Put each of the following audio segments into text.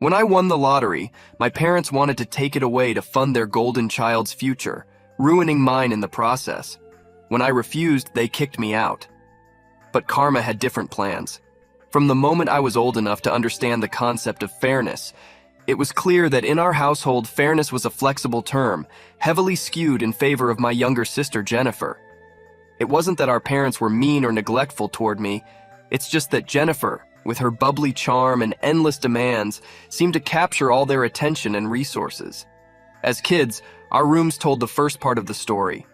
When I won the lottery, my parents wanted to take it away to fund their golden child's future, ruining mine in the process. When I refused, they kicked me out. But karma had different plans. From the moment I was old enough to understand the concept of fairness, it was clear that in our household, fairness was a flexible term, heavily skewed in favor of my younger sister, Jennifer. It wasn't that our parents were mean or neglectful toward me, it's just that Jennifer, with her bubbly charm and endless demands, seemed to capture all their attention and resources. As kids, our rooms told the first part of the story.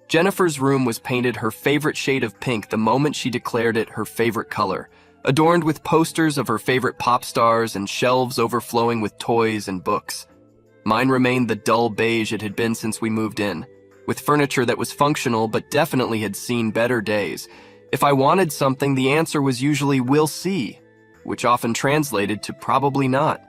Jennifer's room was painted her favorite shade of pink the moment she declared it her favorite color, adorned with posters of her favorite pop stars and shelves overflowing with toys and books. Mine remained the dull beige it had been since we moved in, with furniture that was functional but definitely had seen better days. If I wanted something, the answer was usually "we'll see," which often translated to "probably not."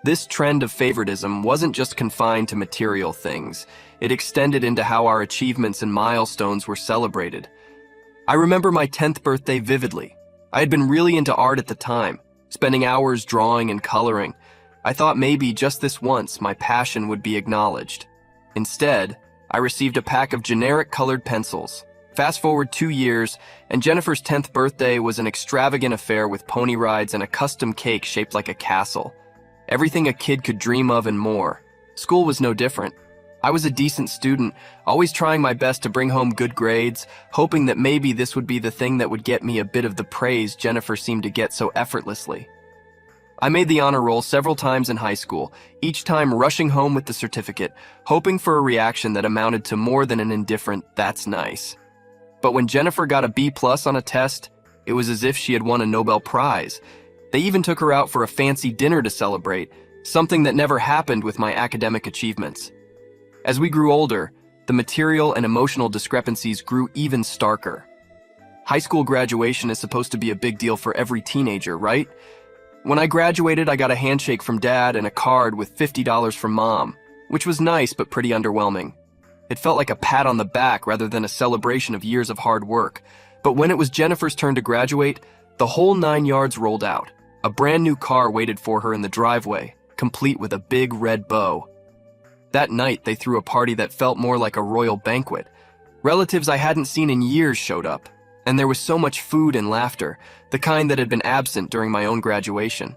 This trend of favoritism wasn't just confined to material things. It extended into how our achievements and milestones were celebrated. I remember my 10th birthday vividly. I had been really into art at the time, spending hours drawing and coloring. I thought maybe just this once my passion would be acknowledged. Instead, I received a pack of generic colored pencils. Fast forward 2 years, and Jennifer's 10th birthday was an extravagant affair with pony rides and a custom cake shaped like a castle. Everything a kid could dream of and more. School was no different. I was a decent student, always trying my best to bring home good grades, hoping that maybe this would be the thing that would get me a bit of the praise Jennifer seemed to get so effortlessly. I made the honor roll several times in high school, each time rushing home with the certificate, hoping for a reaction that amounted to more than an indifferent "that's nice." But when Jennifer got a B+ on a test, it was as if she had won a Nobel Prize. They even took her out for a fancy dinner to celebrate, something that never happened with my academic achievements. As we grew older, the material and emotional discrepancies grew even starker. High school graduation is supposed to be a big deal for every teenager, right? When I graduated, I got a handshake from Dad and a card with $50 from Mom, which was nice but pretty underwhelming. It felt like a pat on the back rather than a celebration of years of hard work. But when it was Jennifer's turn to graduate, the whole 9 yards rolled out. A brand new car waited for her in the driveway, complete with a big red bow. That night, they threw a party that felt more like a royal banquet. Relatives I hadn't seen in years showed up, and there was so much food and laughter, the kind that had been absent during my own graduation.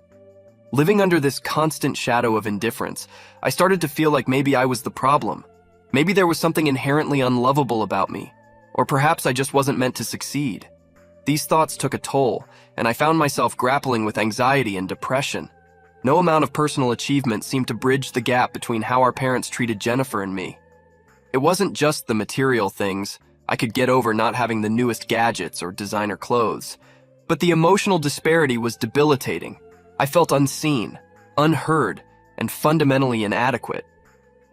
Living under this constant shadow of indifference, I started to feel like maybe I was the problem. Maybe there was something inherently unlovable about me, or perhaps I just wasn't meant to succeed. These thoughts took a toll, and I found myself grappling with anxiety and depression. No amount of personal achievement seemed to bridge the gap between how our parents treated Jennifer and me. It wasn't just the material things. I could get over not having the newest gadgets or designer clothes. But the emotional disparity was debilitating. I felt unseen, unheard, and fundamentally inadequate.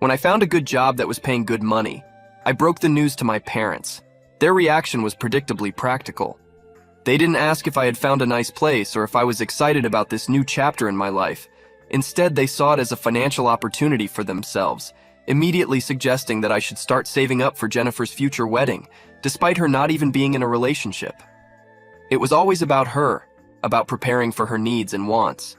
When I found a good job that was paying good money, I broke the news to my parents. Their reaction was predictably practical. They didn't ask if I had found a nice place or if I was excited about this new chapter in my life. Instead, they saw it as a financial opportunity for themselves, immediately suggesting that I should start saving up for Jennifer's future wedding, despite her not even being in a relationship. It was always about her, about preparing for her needs and wants.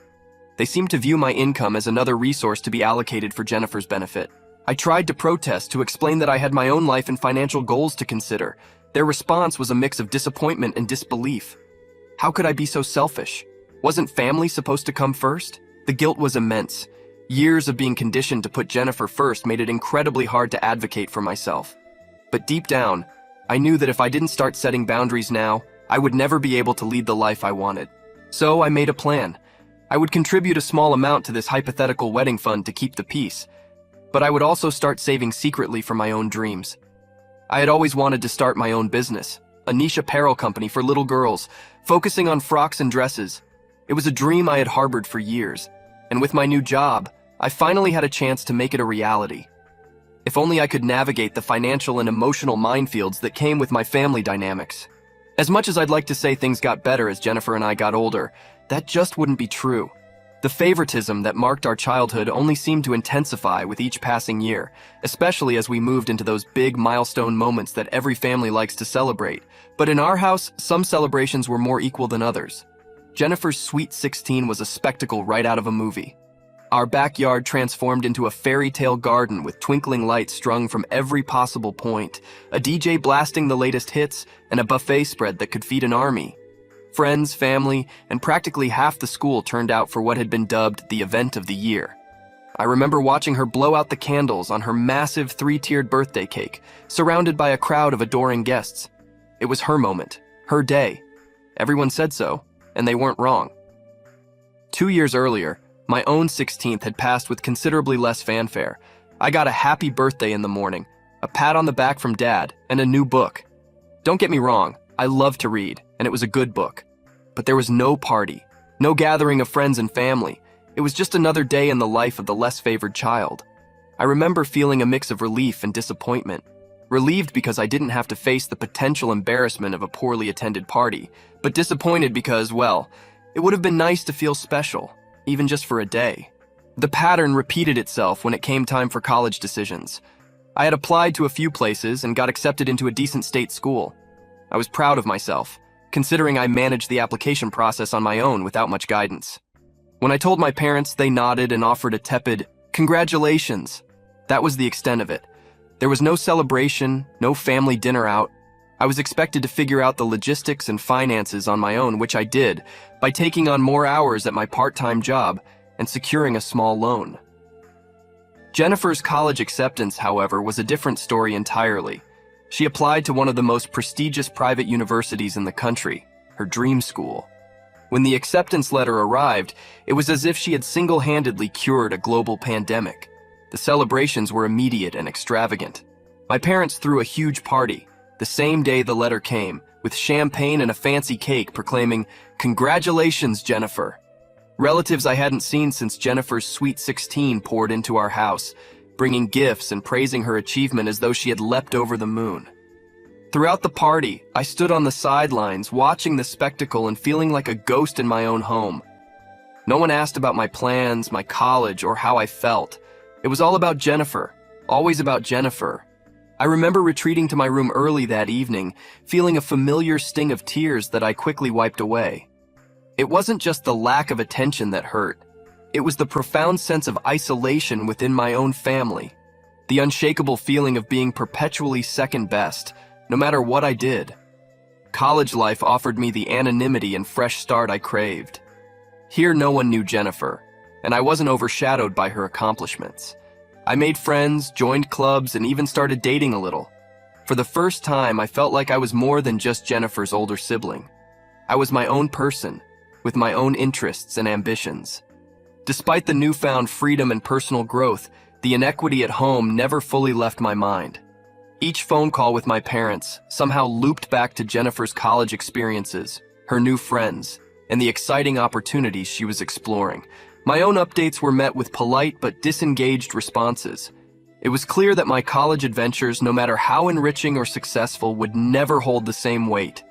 They seemed to view my income as another resource to be allocated for Jennifer's benefit. I tried to protest, to explain that I had my own life and financial goals to consider. Their response was a mix of disappointment and disbelief. How could I be so selfish? Wasn't family supposed to come first? The guilt was immense. Years of being conditioned to put Jennifer first made it incredibly hard to advocate for myself. But deep down, I knew that if I didn't start setting boundaries now, I would never be able to lead the life I wanted. So I made a plan. I would contribute a small amount to this hypothetical wedding fund to keep the peace, but I would also start saving secretly for my own dreams. I had always wanted to start my own business, a niche apparel company for little girls, focusing on frocks and dresses. It was a dream I had harbored for years, and with my new job, I finally had a chance to make it a reality. If only I could navigate the financial and emotional minefields that came with my family dynamics. As much as I'd like to say things got better as Jennifer and I got older, that just wouldn't be true. The favoritism that marked our childhood only seemed to intensify with each passing year, especially as we moved into those big milestone moments that every family likes to celebrate. But in our house, some celebrations were more equal than others. Jennifer's Sweet 16 was a spectacle right out of a movie. Our backyard transformed into a fairy tale garden with twinkling lights strung from every possible point, a DJ blasting the latest hits, and a buffet spread that could feed an army. Friends, family, and practically half the school turned out for what had been dubbed the event of the year. I remember watching her blow out the candles on her massive 3-tiered birthday cake, surrounded by a crowd of adoring guests. It was her moment, her day. Everyone said so, and they weren't wrong. 2 years earlier, my own 16th had passed with considerably less fanfare. I got a happy birthday in the morning, a pat on the back from Dad, and a new book. Don't get me wrong, I love to read, and it was a good book. But there was no party, no gathering of friends and family. It was just another day in the life of the less favored child. I remember feeling a mix of relief and disappointment. Relieved because I didn't have to face the potential embarrassment of a poorly attended party, but disappointed because, well, it would have been nice to feel special, even just for a day. The pattern repeated itself when it came time for college decisions. I had applied to a few places and got accepted into a decent state school. I was proud of myself, considering I managed the application process on my own without much guidance. When I told my parents, they nodded and offered a tepid, "Congratulations." That was the extent of it. There was no celebration, no family dinner out. I was expected to figure out the logistics and finances on my own, which I did, by taking on more hours at my part-time job and securing a small loan. Jennifer's college acceptance, however, was a different story entirely. She applied to one of the most prestigious private universities in the country, her dream school. When the acceptance letter arrived, it was as if she had single-handedly cured a global pandemic. The celebrations were immediate and extravagant. My parents threw a huge party, the same day the letter came, with champagne and a fancy cake proclaiming, "Congratulations, Jennifer." Relatives I hadn't seen since Jennifer's Sweet 16 poured into our house, bringing gifts and praising her achievement as though she had leapt over the moon. Throughout the party, I stood on the sidelines, watching the spectacle and feeling like a ghost in my own home. No one asked about my plans, my college, or how I felt. It was all about Jennifer, always about Jennifer. I remember retreating to my room early that evening, feeling a familiar sting of tears that I quickly wiped away. It wasn't just the lack of attention that hurt. It was the profound sense of isolation within my own family, the unshakable feeling of being perpetually second best, no matter what I did. College life offered me the anonymity and fresh start I craved. Here no one knew Jennifer, and I wasn't overshadowed by her accomplishments. I made friends, joined clubs, and even started dating a little. For the first time, I felt like I was more than just Jennifer's older sibling. I was my own person, with my own interests and ambitions. Despite the newfound freedom and personal growth, the inequity at home never fully left my mind. Each phone call with my parents somehow looped back to Jennifer's college experiences, her new friends, and the exciting opportunities she was exploring. My own updates were met with polite but disengaged responses. It was clear that my college adventures, no matter how enriching or successful, would never hold the same weight.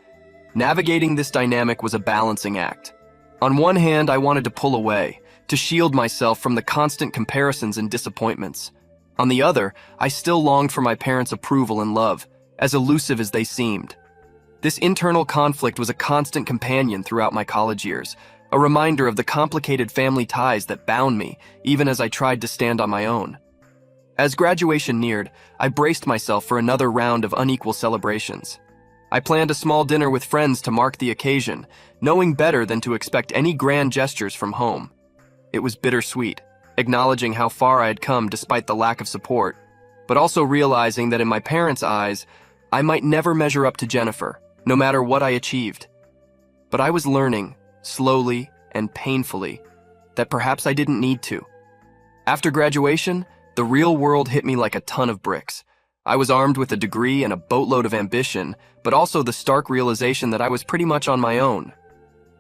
Navigating this dynamic was a balancing act. On one hand, I wanted to pull away, to shield myself from the constant comparisons and disappointments. On the other, I still longed for my parents' approval and love, as elusive as they seemed. This internal conflict was a constant companion throughout my college years, a reminder of the complicated family ties that bound me, even as I tried to stand on my own. As graduation neared, I braced myself for another round of unequal celebrations. I planned a small dinner with friends to mark the occasion, knowing better than to expect any grand gestures from home. It was bittersweet, acknowledging how far I had come despite the lack of support, but also realizing that in my parents' eyes, I might never measure up to Jennifer, no matter what I achieved. But I was learning, slowly and painfully, that perhaps I didn't need to. After graduation, the real world hit me like a ton of bricks. I was armed with a degree and a boatload of ambition, but also the stark realization that I was pretty much on my own.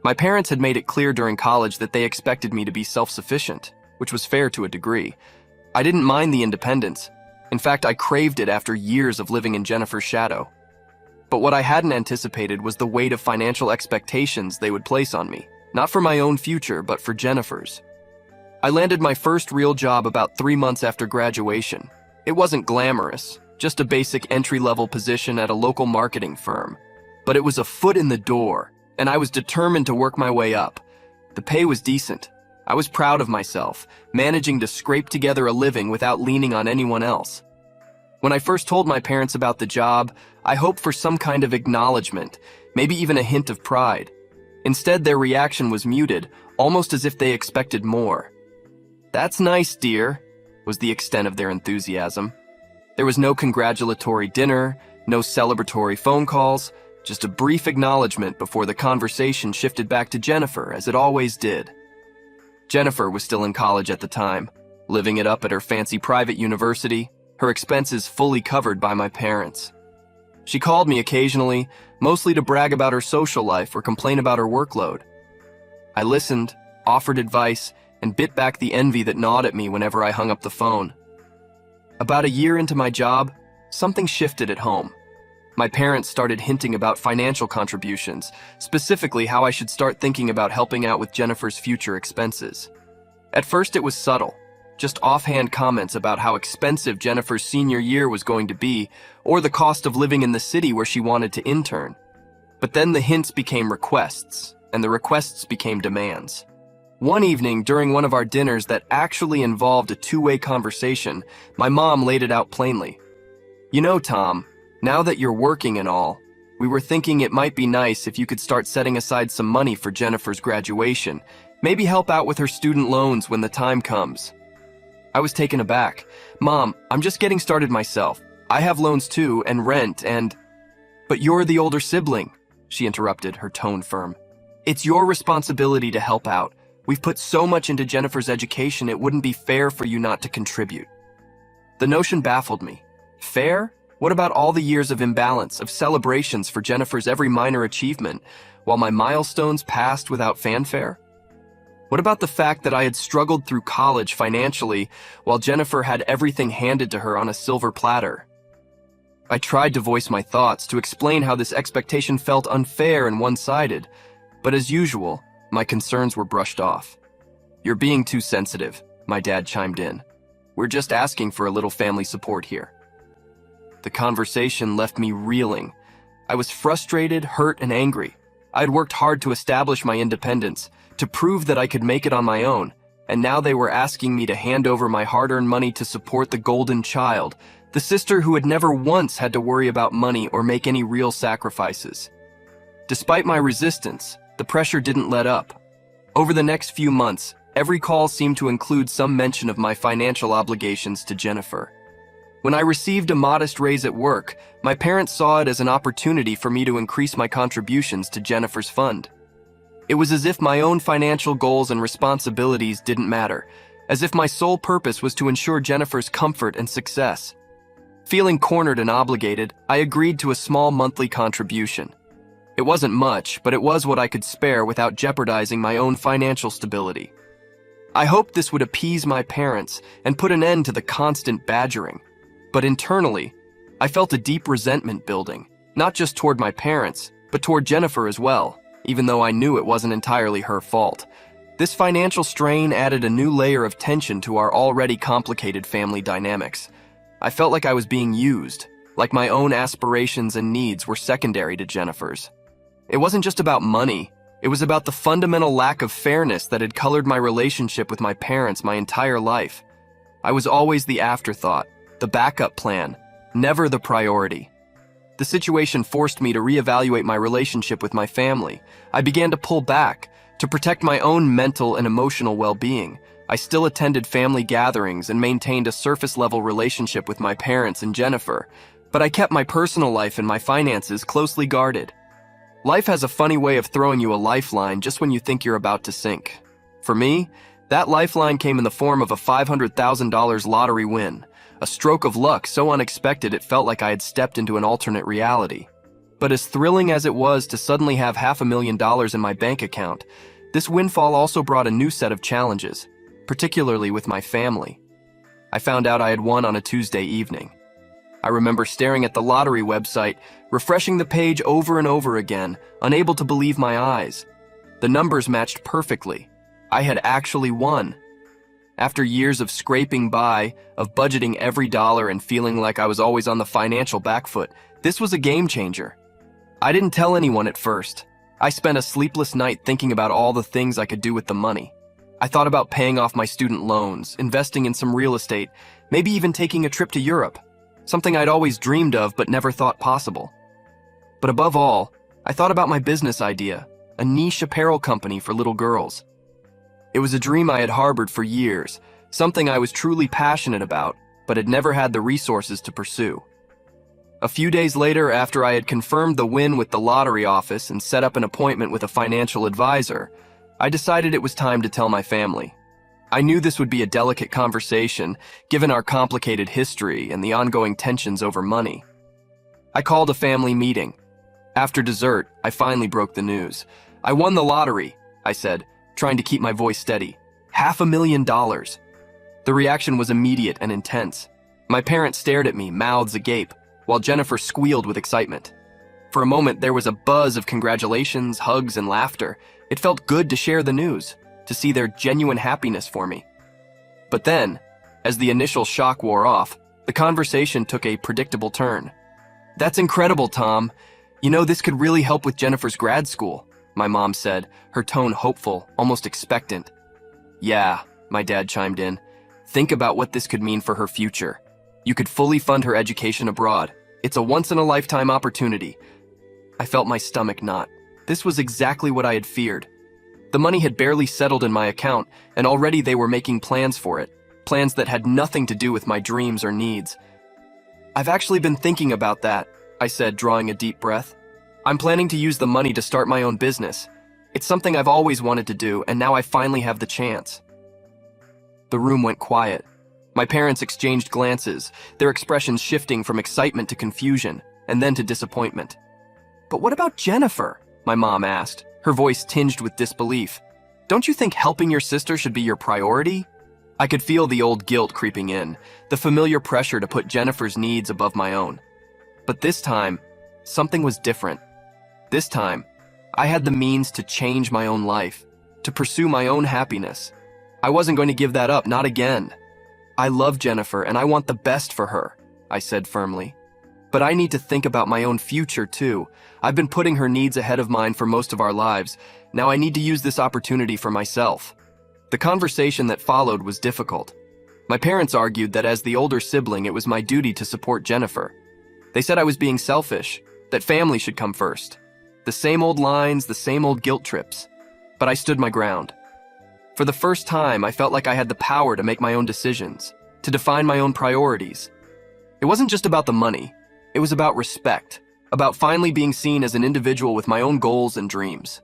My parents had made it clear during college that they expected me to be self-sufficient, which was fair to a degree. I didn't mind the independence. In fact, I craved it after years of living in Jennifer's shadow. But what I hadn't anticipated was the weight of financial expectations they would place on me, not for my own future, but for Jennifer's. I landed my first real job about 3 months after graduation. It wasn't glamorous, just a basic entry-level position at a local marketing firm. But it was a foot in the door, and I was determined to work my way up. The pay was decent. I was proud of myself, managing to scrape together a living without leaning on anyone else. When I first told my parents about the job, I hoped for some kind of acknowledgement, maybe even a hint of pride. Instead, their reaction was muted, almost as if they expected more. "That's nice, dear," was the extent of their enthusiasm. There was no congratulatory dinner, no celebratory phone calls, just a brief acknowledgement before the conversation shifted back to Jennifer, as it always did. Jennifer was still in college at the time, living it up at her fancy private university, her expenses fully covered by my parents. She called me occasionally, mostly to brag about her social life or complain about her workload. I listened, offered advice, and bit back the envy that gnawed at me whenever I hung up the phone. About a year into my job, something shifted at home. My parents started hinting about financial contributions, specifically how I should start thinking about helping out with Jennifer's future expenses. At first it was subtle, just offhand comments about how expensive Jennifer's senior year was going to be, or the cost of living in the city where she wanted to intern. But then the hints became requests, and the requests became demands. One evening, during one of our dinners that actually involved a two-way conversation, my mom laid it out plainly. "You know, Tom, now that you're working and all, we were thinking it might be nice if you could start setting aside some money for Jennifer's graduation, maybe help out with her student loans when the time comes." I was taken aback. "Mom, I'm just getting started myself. I have loans too, and rent, and—" "But you're the older sibling," she interrupted, her tone firm. "It's your responsibility to help out. We've put so much into Jennifer's education, it wouldn't be fair for you not to contribute." The notion baffled me. Fair? What about all the years of imbalance, of celebrations for Jennifer's every minor achievement, while my milestones passed without fanfare? What about the fact that I had struggled through college financially, while Jennifer had everything handed to her on a silver platter? I tried to voice my thoughts, to explain how this expectation felt unfair and one-sided, but as usual, my concerns were brushed off. "You're being too sensitive," my dad chimed in. "We're just asking for a little family support here." The conversation left me reeling. I was frustrated, hurt, and angry. I had worked hard to establish my independence, to prove that I could make it on my own, and now they were asking me to hand over my hard-earned money to support the golden child, the sister who had never once had to worry about money or make any real sacrifices. Despite my resistance, the pressure didn't let up. Over the next few months, every call seemed to include some mention of my financial obligations to Jennifer. When I received a modest raise at work, my parents saw it as an opportunity for me to increase my contributions to Jennifer's fund. It was as if my own financial goals and responsibilities didn't matter, as if my sole purpose was to ensure Jennifer's comfort and success. Feeling cornered and obligated, I agreed to a small monthly contribution. It wasn't much, but it was what I could spare without jeopardizing my own financial stability. I hoped this would appease my parents and put an end to the constant badgering. But internally, I felt a deep resentment building, not just toward my parents, but toward Jennifer as well, even though I knew it wasn't entirely her fault. This financial strain added a new layer of tension to our already complicated family dynamics. I felt like I was being used, like my own aspirations and needs were secondary to Jennifer's. It wasn't just about money, it was about the fundamental lack of fairness that had colored my relationship with my parents my entire life. I was always the afterthought, the backup plan, never the priority. The situation forced me to reevaluate my relationship with my family. I began to pull back, to protect my own mental and emotional well-being. I still attended family gatherings and maintained a surface-level relationship with my parents and Jennifer, but I kept my personal life and my finances closely guarded. Life has a funny way of throwing you a lifeline just when you think you're about to sink. For me, that lifeline came in the form of a $500,000 lottery win. A stroke of luck so unexpected it felt like I had stepped into an alternate reality. But as thrilling as it was to suddenly have $500,000 in my bank account, this windfall also brought a new set of challenges, particularly with my family. I found out I had won on a Tuesday evening. I remember staring at the lottery website, refreshing the page over and over again, unable to believe my eyes. The numbers matched perfectly. I had actually won. After years of scraping by, of budgeting every dollar and feeling like I was always on the financial back foot, this was a game changer. I didn't tell anyone at first. I spent a sleepless night thinking about all the things I could do with the money. I thought about paying off my student loans, investing in some real estate, maybe even taking a trip to Europe, something I'd always dreamed of but never thought possible. But above all, I thought about my business idea, a niche apparel company for little girls. It was a dream I had harbored for years, something I was truly passionate about, but had never had the resources to pursue. A few days later, after I had confirmed the win with the lottery office and set up an appointment with a financial advisor, I decided it was time to tell my family. I knew this would be a delicate conversation, given our complicated history and the ongoing tensions over money. I called a family meeting. After dessert, I finally broke the news. "I won the lottery," I said, trying to keep my voice steady. $500,000. The reaction was immediate and intense. My parents stared at me, mouths agape, while Jennifer squealed with excitement. For a moment, there was a buzz of congratulations, hugs, and laughter. It felt good to share the news, to see their genuine happiness for me. But then, as the initial shock wore off, the conversation took a predictable turn. "That's incredible, Tom. You know, this could really help with Jennifer's grad school," my mom said, her tone hopeful, almost expectant. "Yeah," my dad chimed in. "Think about what this could mean for her future. You could fully fund her education abroad. It's a once-in-a-lifetime opportunity." I felt my stomach knot. This was exactly what I had feared. The money had barely settled in my account, and already they were making plans for it, plans that had nothing to do with my dreams or needs. "I've actually been thinking about that," I said, drawing a deep breath. "I'm planning to use the money to start my own business. It's something I've always wanted to do, and now I finally have the chance." The room went quiet. My parents exchanged glances, their expressions shifting from excitement to confusion, and then to disappointment. "But what about Jennifer?" my mom asked, her voice tinged with disbelief. "Don't you think helping your sister should be your priority?" I could feel the old guilt creeping in, the familiar pressure to put Jennifer's needs above my own. But this time, something was different. This time, I had the means to change my own life, to pursue my own happiness. I wasn't going to give that up, not again. "I love Jennifer and I want the best for her," I said firmly. "But I need to think about my own future too. I've been putting her needs ahead of mine for most of our lives. Now I need to use this opportunity for myself." The conversation that followed was difficult. My parents argued that as the older sibling, it was my duty to support Jennifer. They said I was being selfish, that family should come first. The same old lines, the same old guilt trips. But I stood my ground. For the first time, I felt like I had the power to make my own decisions, to define my own priorities. It wasn't just about the money. It was about respect, about finally being seen as an individual with my own goals and dreams.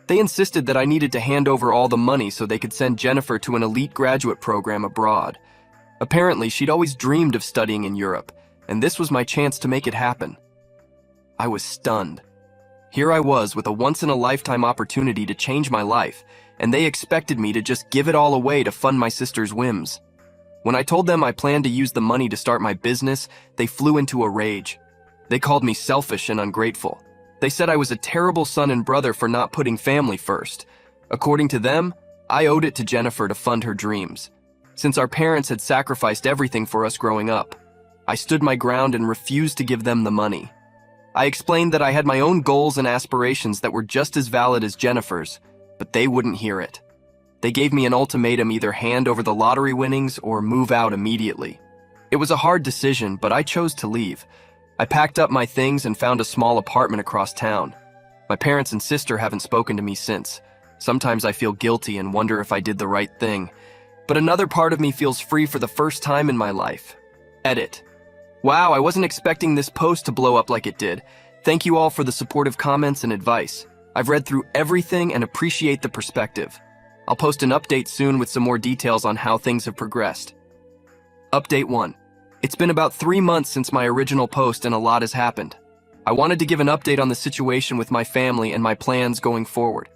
They insisted that I needed to hand over all the money so they could send Jennifer to an elite graduate program abroad. Apparently, she'd always dreamed of studying in Europe, and this was my chance to make it happen. I was stunned. Here I was with a once-in-a-lifetime opportunity to change my life, and they expected me to just give it all away to fund my sister's whims. When I told them I planned to use the money to start my business, they flew into a rage. They called me selfish and ungrateful. They said I was a terrible son and brother for not putting family first. According to them, I owed it to Jennifer to fund her dreams. Since our parents had sacrificed everything for us growing up, I stood my ground and refused to give them the money. I explained that I had my own goals and aspirations that were just as valid as Jennifer's, but they wouldn't hear it. They gave me an ultimatum: either hand over the lottery winnings or move out immediately. It was a hard decision, but I chose to leave. I packed up my things and found a small apartment across town. My parents and sister haven't spoken to me since. Sometimes I feel guilty and wonder if I did the right thing. But another part of me feels free for the first time in my life. Edit. Wow, I wasn't expecting this post to blow up like it did. Thank you all for the supportive comments and advice. I've read through everything and appreciate the perspective. I'll post an update soon with some more details on how things have progressed. Update 1. It's been about 3 months since my original post and a lot has happened. I wanted to give an update on the situation with my family and my plans going forward.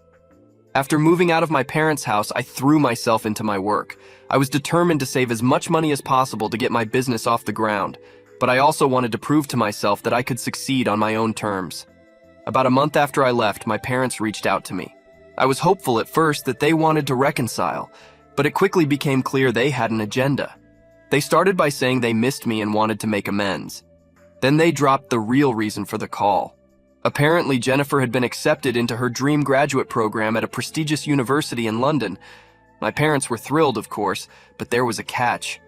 After moving out of my parents' house, I threw myself into my work. I was determined to save as much money as possible to get my business off the ground, but I also wanted to prove to myself that I could succeed on my own terms. About a month after I left, my parents reached out to me. I was hopeful at first that they wanted to reconcile, but it quickly became clear they had an agenda. They started by saying they missed me and wanted to make amends. Then they dropped the real reason for the call. Apparently, Jennifer had been accepted into her dream graduate program at a prestigious university in London. My parents were thrilled, of course, but there was a catch.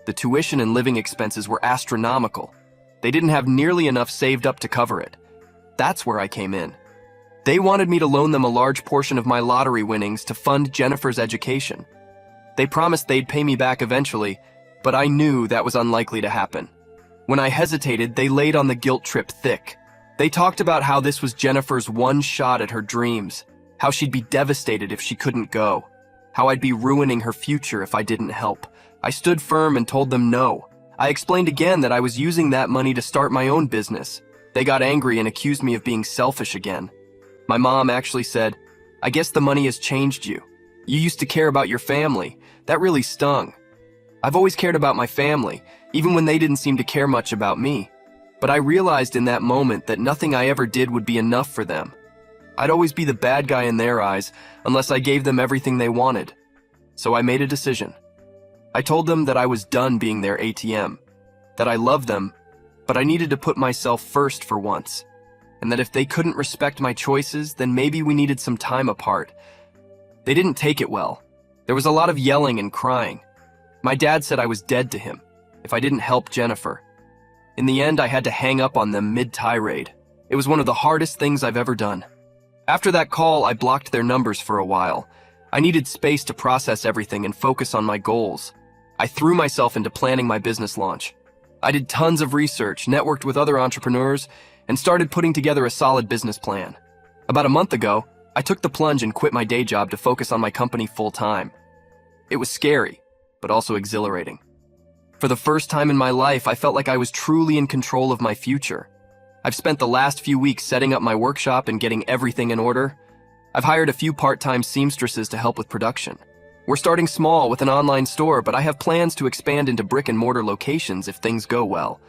The tuition and living expenses were astronomical. They didn't have nearly enough saved up to cover it. That's where I came in. They wanted me to loan them a large portion of my lottery winnings to fund Jennifer's education. They promised they'd pay me back eventually, but I knew that was unlikely to happen. When I hesitated, they laid on the guilt trip thick. They talked about how this was Jennifer's one shot at her dreams, how she'd be devastated if she couldn't go, how I'd be ruining her future if I didn't help. I stood firm and told them no. I explained again that I was using that money to start my own business. They got angry and accused me of being selfish again. My mom actually said, "I guess the money has changed you. You used to care about your family." That really stung. I've always cared about my family, even when they didn't seem to care much about me. But I realized in that moment that nothing I ever did would be enough for them. I'd always be the bad guy in their eyes unless I gave them everything they wanted. So I made a decision. I told them that I was done being their ATM, that I loved them, but I needed to put myself first for once, and that if they couldn't respect my choices, then maybe we needed some time apart. They didn't take it well. There was a lot of yelling and crying. My dad said I was dead to him if I didn't help Jennifer. In the end, I had to hang up on them mid-tirade. It was one of the hardest things I've ever done. After that call, I blocked their numbers for a while. I needed space to process everything and focus on my goals. I threw myself into planning my business launch. I did tons of research, networked with other entrepreneurs, and started putting together a solid business plan. About a month ago, I took the plunge and quit my day job to focus on my company full-time. It was scary, but also exhilarating. For the first time in my life, I felt like I was truly in control of my future. I've spent the last few weeks setting up my workshop and getting everything in order. I've hired a few part-time seamstresses to help with production. We're starting small with an online store, but I have plans to expand into brick-and-mortar locations if things go well.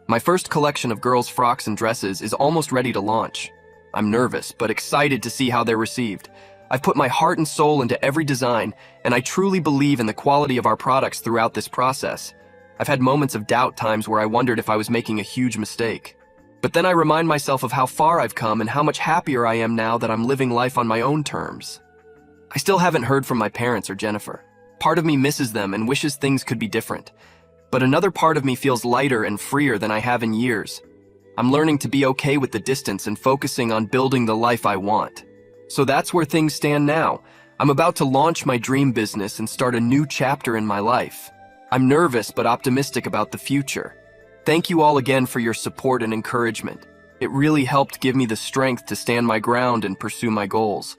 My first collection of girls' frocks and dresses is almost ready to launch. I'm nervous, but excited to see how they're received. I've put my heart and soul into every design, and I truly believe in the quality of our products throughout this process. I've had moments of doubt, times where I wondered if I was making a huge mistake. But then I remind myself of how far I've come and how much happier I am now that I'm living life on my own terms. I still haven't heard from my parents or Jennifer. Part of me misses them and wishes things could be different. But another part of me feels lighter and freer than I have in years. I'm learning to be okay with the distance and focusing on building the life I want. So that's where things stand now. I'm about to launch my dream business and start a new chapter in my life. I'm nervous but optimistic about the future. Thank you all again for your support and encouragement. It really helped give me the strength to stand my ground and pursue my goals.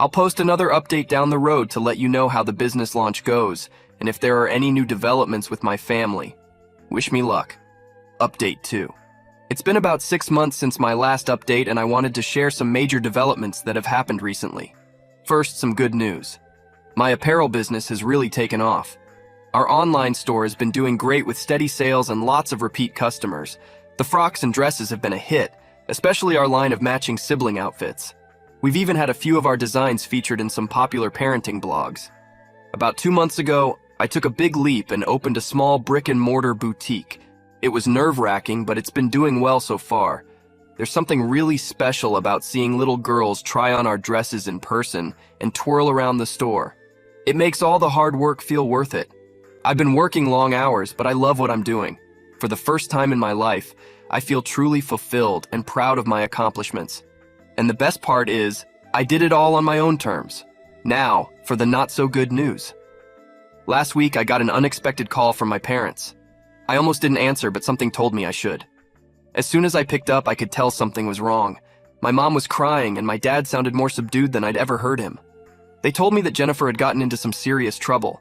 I'll post another update down the road to let you know how the business launch goes and if there are any new developments with my family. Wish me luck. Update 2. It's been about 6 months since my last update, and I wanted to share some major developments that have happened recently. First, some good news. My apparel business has really taken off. Our online store has been doing great with steady sales and lots of repeat customers. The frocks and dresses have been a hit, especially our line of matching sibling outfits. We've even had a few of our designs featured in some popular parenting blogs. About 2 months ago, I took a big leap and opened a small brick-and-mortar boutique. It was nerve-wracking, but it's been doing well so far. There's something really special about seeing little girls try on our dresses in person and twirl around the store. It makes all the hard work feel worth it. I've been working long hours, but I love what I'm doing. For the first time in my life, I feel truly fulfilled and proud of my accomplishments. And the best part is, I did it all on my own terms. Now, for the not-so-good news. Last week, I got an unexpected call from my parents. I almost didn't answer, but something told me I should. As soon as I picked up, I could tell something was wrong. My mom was crying, and my dad sounded more subdued than I'd ever heard him. They told me that Jennifer had gotten into some serious trouble.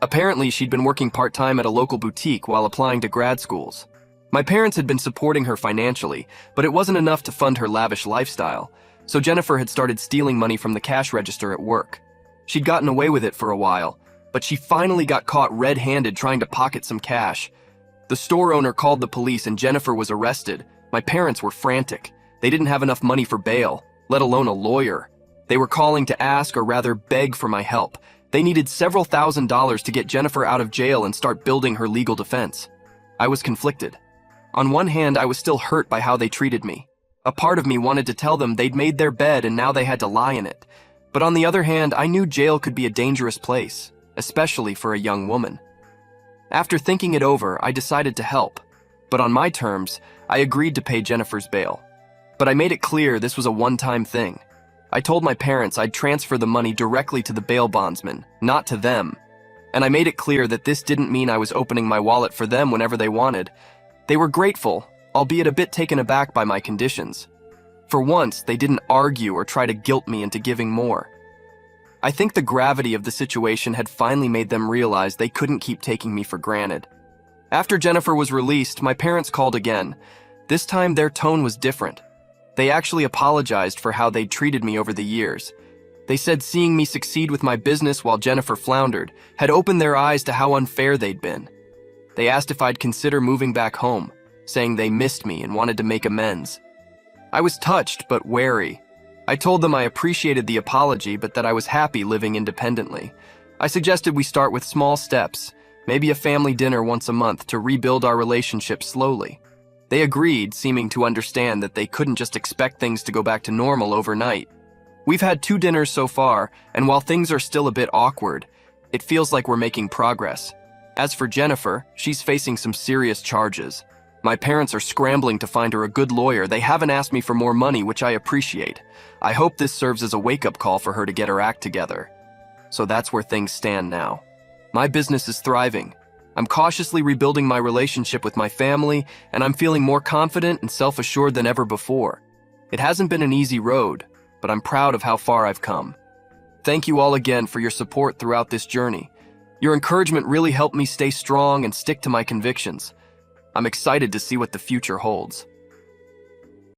Apparently, she'd been working part-time at a local boutique while applying to grad schools. My parents had been supporting her financially, but it wasn't enough to fund her lavish lifestyle, so Jennifer had started stealing money from the cash register at work. She'd gotten away with it for a while, but she finally got caught red-handed trying to pocket some cash. The store owner called the police and Jennifer was arrested. My parents were frantic. They didn't have enough money for bail, let alone a lawyer. They were calling to ask, or rather beg, for my help. They needed several $1,000s to get Jennifer out of jail and start building her legal defense. I was conflicted. On one hand, I was still hurt by how they treated me. A part of me wanted to tell them they'd made their bed and now they had to lie in it. But on the other hand, I knew jail could be a dangerous place, especially for a young woman. After thinking it over, I decided to help. But on my terms, I agreed to pay Jennifer's bail. But I made it clear this was a one-time thing. I told my parents I'd transfer the money directly to the bail bondsman, not to them. And I made it clear that this didn't mean I was opening my wallet for them whenever they wanted. They were grateful, albeit a bit taken aback by my conditions. For once, they didn't argue or try to guilt me into giving more. I think the gravity of the situation had finally made them realize they couldn't keep taking me for granted. After Jennifer was released, my parents called again. This time, their tone was different. They actually apologized for how they'd treated me over the years. They said seeing me succeed with my business while Jennifer floundered had opened their eyes to how unfair they'd been. They asked if I'd consider moving back home, saying they missed me and wanted to make amends. I was touched but wary. I told them I appreciated the apology but that I was happy living independently. I suggested we start with small steps, maybe a family dinner once a month to rebuild our relationship slowly. They agreed, seeming to understand that they couldn't just expect things to go back to normal overnight. We've had 2 dinners so far, and while things are still a bit awkward, it feels like we're making progress. As for Jennifer, she's facing some serious charges. My parents are scrambling to find her a good lawyer. They haven't asked me for more money, which I appreciate. I hope this serves as a wake-up call for her to get her act together. So that's where things stand now. My business is thriving. I'm cautiously rebuilding my relationship with my family, and I'm feeling more confident and self-assured than ever before. It hasn't been an easy road, but I'm proud of how far I've come. Thank you all again for your support throughout this journey. Your encouragement really helped me stay strong and stick to my convictions. I'm excited to see what the future holds.